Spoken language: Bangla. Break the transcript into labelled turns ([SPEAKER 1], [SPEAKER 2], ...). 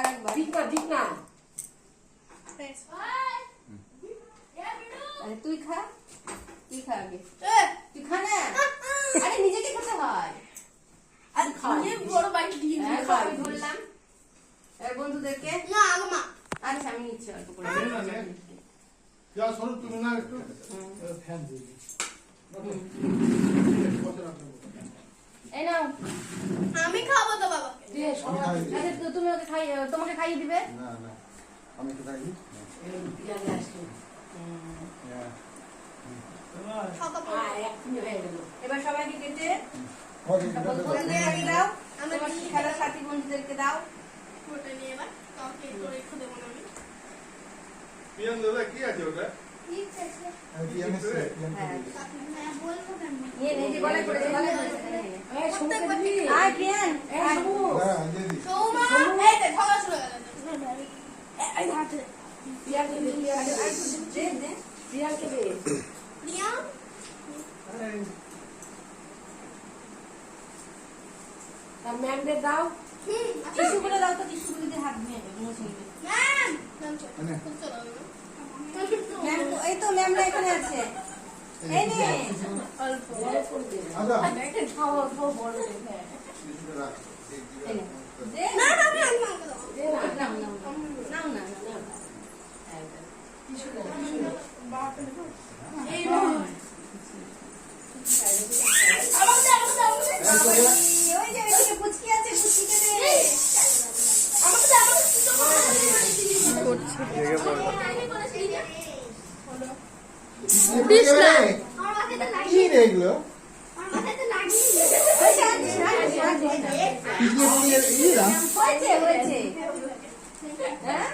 [SPEAKER 1] আরেকবার
[SPEAKER 2] ঠিক না
[SPEAKER 1] আরে তুই খা আগে তুই খা না আরে নিজেকে খেতে হয়
[SPEAKER 2] আর খাইয়ে বড় বাইক দিয়ে
[SPEAKER 1] হ্যাঁ,
[SPEAKER 2] খাই
[SPEAKER 1] আমি ধরলাম এর বন্ধুদেরকে
[SPEAKER 3] না আগে মা
[SPEAKER 1] আচ্ছা আমি নিচ্ছি অল্প করে
[SPEAKER 4] যা শোনো তুমি না একটু ফ্যান দিয়ে
[SPEAKER 1] এই নাও
[SPEAKER 3] আমি খাবো তো বাবাকে
[SPEAKER 2] দে সবাই
[SPEAKER 1] আচ্ছা তুমি ওকে তোমাকে খাইয়ে দিবে
[SPEAKER 4] না না আমি তো খাইনি
[SPEAKER 2] এই পিয়াজ আসছে
[SPEAKER 3] খাবো
[SPEAKER 2] একদিন হয়ে গেল
[SPEAKER 1] এবার সবাইকে কেটে
[SPEAKER 4] ওকে
[SPEAKER 1] বন্ধুদেরকে দাও
[SPEAKER 3] আমরা
[SPEAKER 1] তোমার
[SPEAKER 3] কি
[SPEAKER 1] খেলার সাথী বন্ধুদেরকে দাও
[SPEAKER 3] ওটা নিয়ে এবার কাউকে করে রেখে দেবো না আমি
[SPEAKER 4] পিয়ান দাদা কি আছে ওটা
[SPEAKER 3] ঠিক আছে
[SPEAKER 4] পিয়ান
[SPEAKER 1] হ্যাঁ
[SPEAKER 3] হ্যাঁ বলবো কেন
[SPEAKER 1] নিয়ে নে, এই যে গলায় পড়েছে
[SPEAKER 2] এই সমুকে দিবি
[SPEAKER 1] আয় প্রিয়ান
[SPEAKER 2] এই সমু
[SPEAKER 4] হ্যাঁ দিয়ে দি
[SPEAKER 3] সৌমা এই তো ঝগড়া শুরু হয়ে গেল
[SPEAKER 2] এই হাতে পিয়াকে দে
[SPEAKER 1] দে দে
[SPEAKER 2] পিয়াকে দে
[SPEAKER 3] প্রিয়া
[SPEAKER 2] তার ম্যামদের দাও
[SPEAKER 1] টিস্যুগুলো দাও তো টিস্যুগুলো দিয়ে হাত ধুয়ে নেবে মুছে নেবে
[SPEAKER 3] ম্যাম ম্যাম
[SPEAKER 4] মানে
[SPEAKER 3] চলো
[SPEAKER 1] ম্যাম এই তো ম্যামরা এখানে আছে এই নে
[SPEAKER 3] অল্প
[SPEAKER 2] বড় করে দে
[SPEAKER 4] আচ্ছা
[SPEAKER 2] একটা খাওয়া খাওয়া বড় দে হ্যাঁ
[SPEAKER 4] কিছুটা রাখ
[SPEAKER 1] এই নে দে
[SPEAKER 3] না না আমি মাকে দেবো
[SPEAKER 2] দে না
[SPEAKER 1] নাও নাও নাও না
[SPEAKER 3] এই নো আমাকে
[SPEAKER 1] ওই যে ওইদিকে পুচকি আছে পুচকিকে দে
[SPEAKER 4] দিস না কি রে এগুলো
[SPEAKER 1] হয়েছে হ্যাঁ